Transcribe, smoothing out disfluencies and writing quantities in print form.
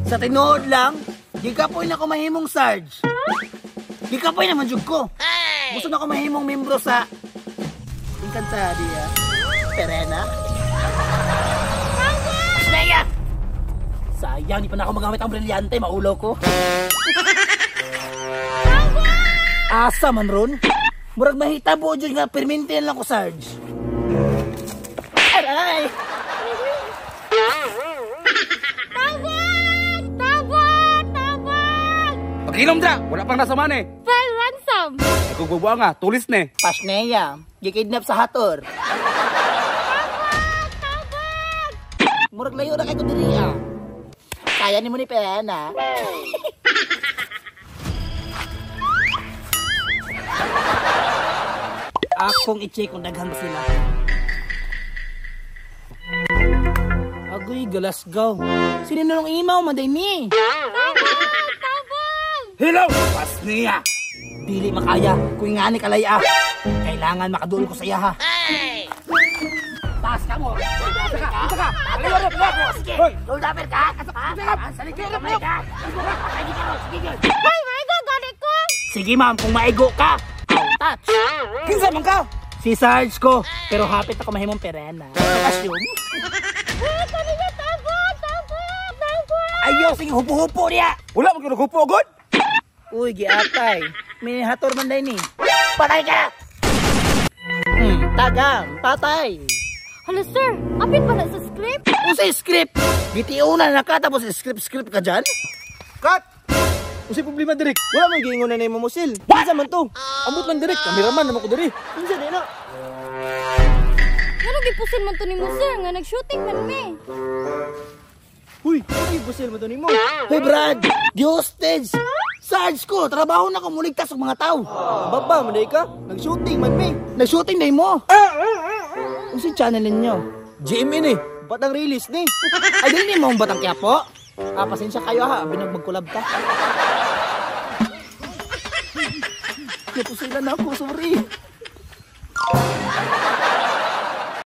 Sa tinuod lang, di ka po na ko mahimong Sarge. Di ka po naman jug ko. Gusto na ko mahimong membro sa Encantadia. Perena. Asleya! Sayang, di pa na ako magamit ang brilyante, maulaw ko. Asa man ron? Murag mahita po dyan nga, permintihan lang ko, Sarge. Aray! Pag-inom dra, wala pang nasaman eh. Well, ransom. Nagkugubuha nga, tulis ne. Pasneya, gikidnap sa hator. Murag layo na kayo diri ah. Kaya ni mo ni Perena. Akong i-check kung daghan ba sila. Agoy, galasgaw. Sino nung imaw, maday ni? Hello! Pasniya! Dili makaya, kung nga ni kalaya. Kailangan makadulo ko sa iya ha. Taas ka mo! Ito ka! Sige! Luldaper ka! Saligyan ka! Sige ka! Ay, maigo, galit ko. Sige ma'am, kung maigo ka, touch! Kinsa man ka? Si Sarge ko, pero hapit ako mahimong Perena. Assume? Ayaw, sige, hupo-hupo niya! Wala magkugupo agad? Uy, giatay. May hator man day ni. Patay ka! Tagang, patay. Hello, sir. Apit pa na sa script? Kung sa script, BTO na nakatapos script ka dyan? Cut! Kasi problema direk. Wala man giingon na mo musil. Kinsa man to? Ambot man direk, kameraman naman ko diri. Kinsa di na? Ano gipusin man to ni mo, sir? Nga nag-shooting man me. Huy, ano gipusil mo to nimo? Hey Brad, di hostage. Sarge ko, trabaho na ko muligtas sa mga tao. Baba, manday ka? Nag-shooting man me. Nag-shooting na mo. Kung si channel ninyo? GMA ni. Ba't ang release ni? Ay, dili mo ang Batang Quiapo? Pasensya kayo ha, binag-magkulab ka. Kaya po sila na ako, sorry.